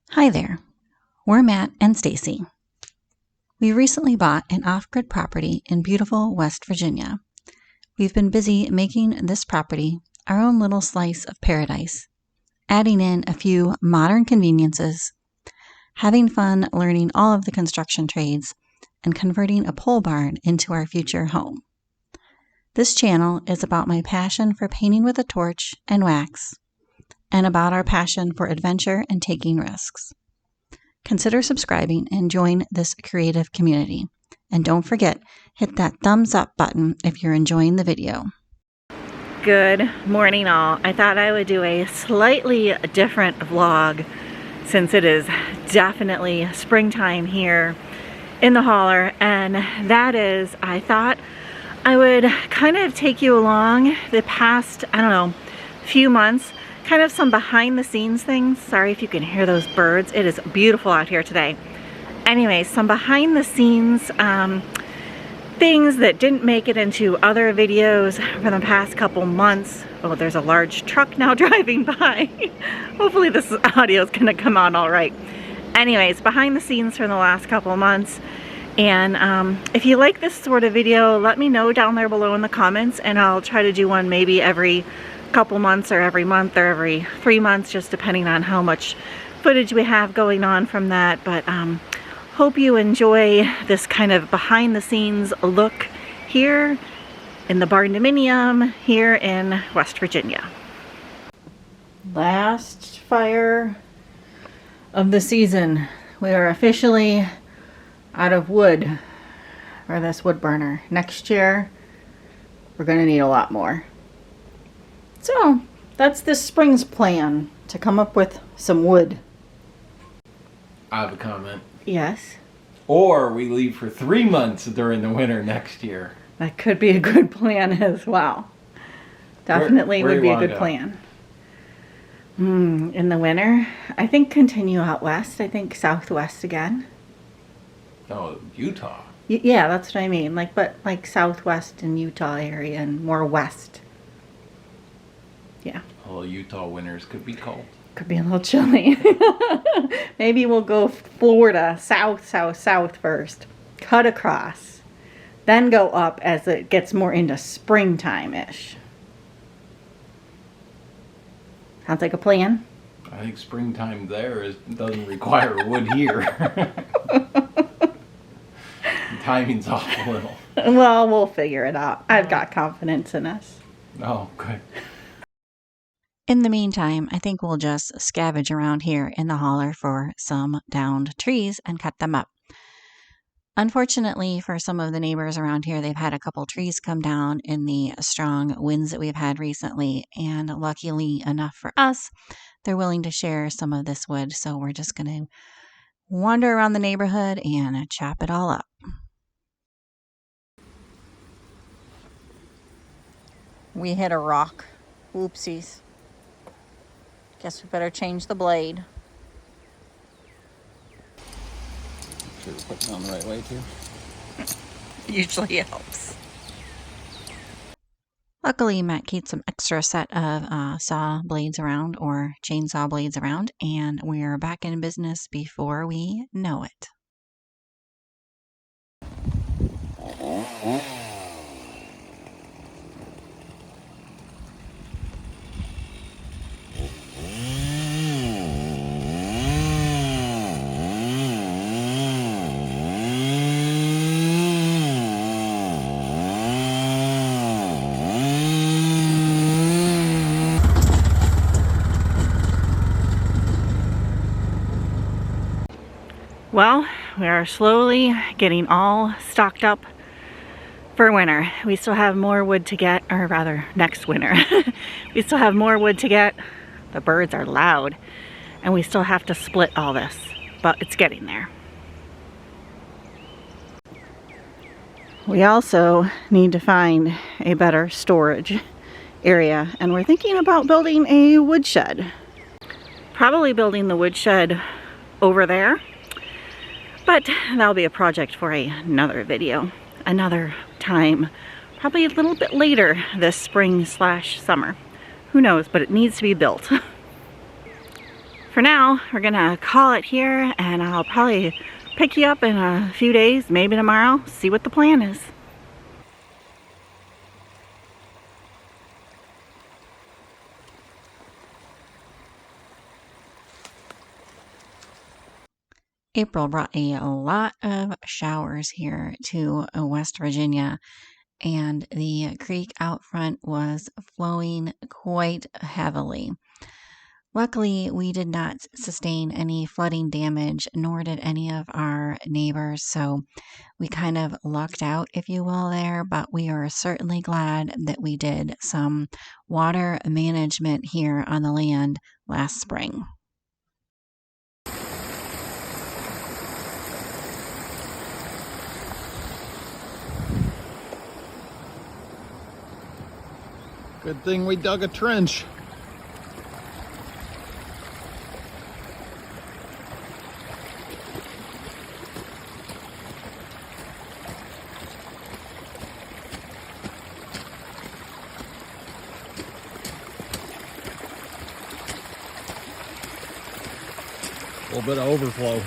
Hi there, we're Matt and Stacy. We recently bought an off-grid property in beautiful West Virginia. We've been busy making this property our own little slice of paradise, adding in a few modern conveniences, having fun learning all of the construction trades, and converting a pole barn into our future home. This channel is about my passion for painting with a torch and wax, and about our passion for adventure and taking risks. Consider subscribing and join this creative community. And don't forget, hit that thumbs up button if you're enjoying the video. Good morning all. I thought I would do a slightly different vlog since it is definitely springtime here in the holler, and that is, I thought I would kind of take you along the past, I don't know, few months, kind of some behind the scenes things. Sorry if you can hear those birds. It is beautiful out here today. Anyway, some behind the scenes things that didn't make it into other videos for the past couple months. Oh, there's a large truck now driving by. Hopefully this audio is gonna come out all right. Anyways, behind the scenes from the last couple months. And if you like this sort of video, let me know down there below in the comments, and I'll try to do one maybe every couple months or every month or every 3 months, just depending on how much footage we have going on from that. But hope you enjoy this kind of behind the scenes look here in the barndominium here in West Virginia. Last fire of the season. We are officially out of wood for this wood burner. Next year we're gonna need a lot more. So that's this spring's plan, to come up with some wood. I have a comment. Yes. Or we leave for 3 months during the winter next year. That could be a good plan as well. Definitely Where would be a you wanna good go? plan. In the winter, I think continue out west. I think southwest again. Oh, Utah. Yeah, that's what I mean. But southwest in Utah area and more west. Yeah. Oh, Utah winters could be cold. Could be a little chilly. Maybe we'll go Florida, south first. Cut across. Then go up as it gets more into springtime-ish. Sounds like a plan? I think springtime there doesn't require wood here. Timing's off a little. Well, we'll figure it out. I've got confidence in us. Oh, good. In the meantime, I think we'll just scavenge around here in the holler for some downed trees and cut them up. Unfortunately for some of the neighbors around here, they've had a couple trees come down in the strong winds that we've had recently, and luckily enough for us, they're willing to share some of this wood, so we're just going to wander around the neighborhood and chop it all up. We hit a rock. Oopsies. Guess we better change the blade. Sure we're putting it on the right way too. Usually helps. Luckily, Matt keeps some extra set of saw blades around, or chainsaw blades around, and we're back in business before we know it. Well, we are slowly getting all stocked up for winter. We still have more wood to get, or rather next winter. We still have more wood to get. The birds are loud, and we still have to split all this, but it's getting there. We also need to find a better storage area, and we're thinking about building a woodshed. Probably building the woodshed over there. But that'll be a project for another video, another time, probably a little bit later this spring/summer. Who knows, but it needs to be built. for now, we're gonna call it here, and I'll probably pick you up in a few days, maybe tomorrow, see what the plan is. April brought a lot of showers here to West Virginia, and the creek out front was flowing quite heavily. Luckily, we did not sustain any flooding damage, nor did any of our neighbors, so we kind of lucked out, if you will, there, but we are certainly glad that we did some water management here on the land last spring. Good thing we dug a trench. A little bit of overflow.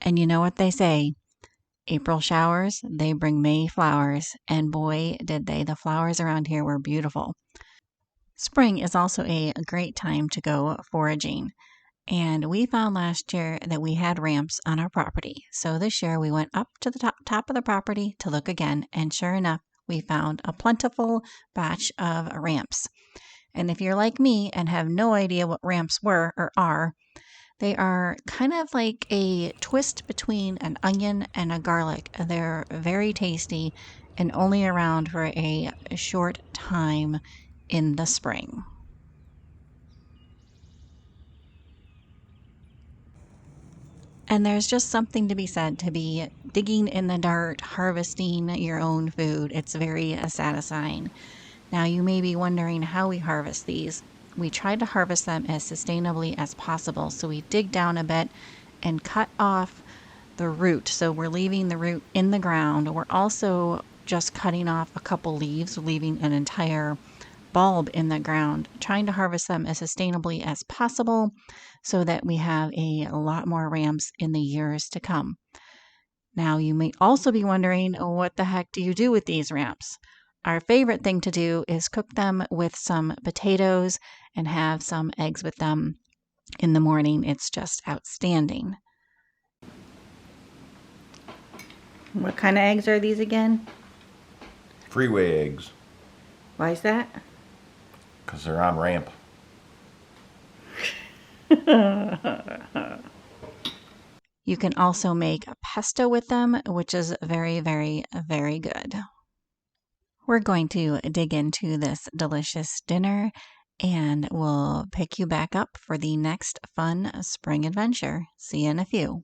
And you know what they say, April showers, they bring May flowers, and boy, did they. The flowers around here were beautiful. Spring is also a great time to go foraging, and we found last year that we had ramps on our property. So this year we went up to the top of the property to look again, and sure enough, we found a plentiful batch of ramps. And if you're like me and have no idea what ramps were or are, they are kind of like a twist between an onion and a garlic. They're very tasty and only around for a short time in the spring. And there's just something to be said to be digging in the dirt, harvesting your own food. It's very satisfying. Now, you may be wondering how we harvest these. We try to harvest them as sustainably as possible. So we dig down a bit and cut off the root. So we're leaving the root in the ground. We're also just cutting off a couple leaves, leaving an entire bulb in the ground, trying to harvest them as sustainably as possible so that we have a lot more ramps in the years to come. Now, you may also be wondering, what the heck do you do with these ramps? Our favorite thing to do is cook them with some potatoes and have some eggs with them in the morning. It's just outstanding. What kind of eggs are these again? Freeway eggs, Why is that? because they're on ramp. You can also make a pesto with them, which is very, very, very good. We're going to dig into this delicious dinner, and we'll pick you back up for the next fun spring adventure. See you in a few.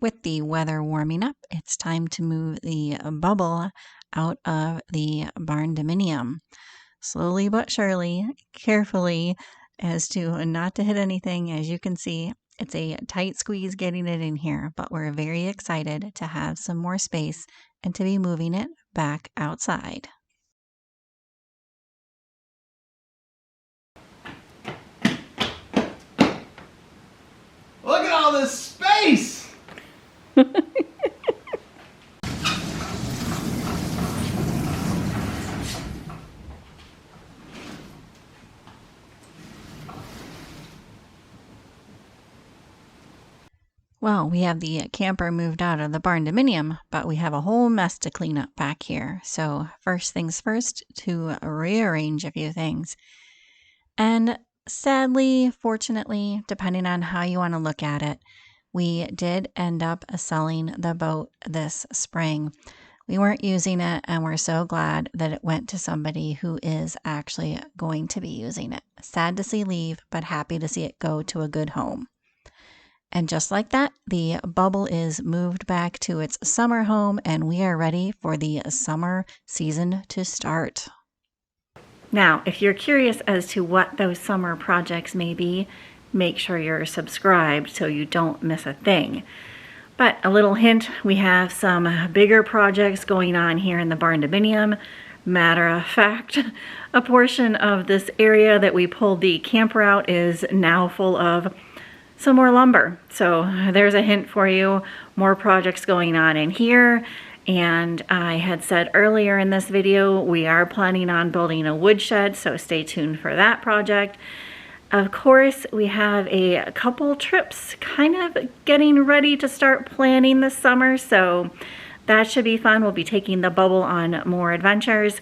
With the weather warming up, it's time to move the bubble out of the barndominium. Slowly but surely, carefully, as to not to hit anything. As you can see, it's a tight squeeze getting it in here, but we're very excited to have some more space and to be moving it back outside. Look at all this space! Well, we have the camper moved out of the barndominium, but we have a whole mess to clean up back here. So first things first, to rearrange a few things. And sadly, fortunately, depending on how you want to look at it, we did end up selling the boat this spring. We weren't using it, and we're so glad that it went to somebody who is actually going to be using it. Sad to see leave, but happy to see it go to a good home. And just like that, the bubble is moved back to its summer home, and we are ready for the summer season to start. Now, if you're curious as to what those summer projects may be, make sure you're subscribed so you don't miss a thing. But a little hint, we have some bigger projects going on here in the barndominium. Matter of fact, a portion of this area that we pulled the camper out is now full of some more lumber. So there's a hint for you, more projects going on in here. And I had said earlier in this video, we are planning on building a woodshed, so stay tuned for that project. Of course, we have a couple trips kind of getting ready to start planning this summer, so that should be fun. We'll be taking the bubble on more adventures.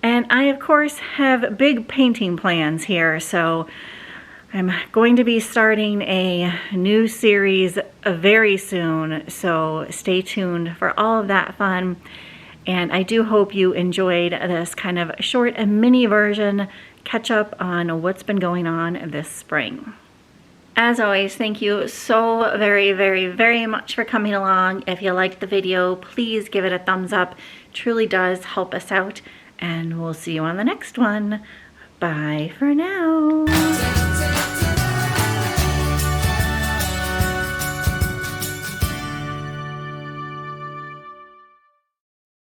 And I, of course, have big painting plans here, so I'm going to be starting a new series very soon, so stay tuned for all of that fun. And I do hope you enjoyed this kind of short and mini version catch up on what's been going on this spring. As always, thank you so very, very, very much for coming along. If you liked the video, please give it a thumbs up. It truly does help us out, and we'll see you on the next one. Bye for now.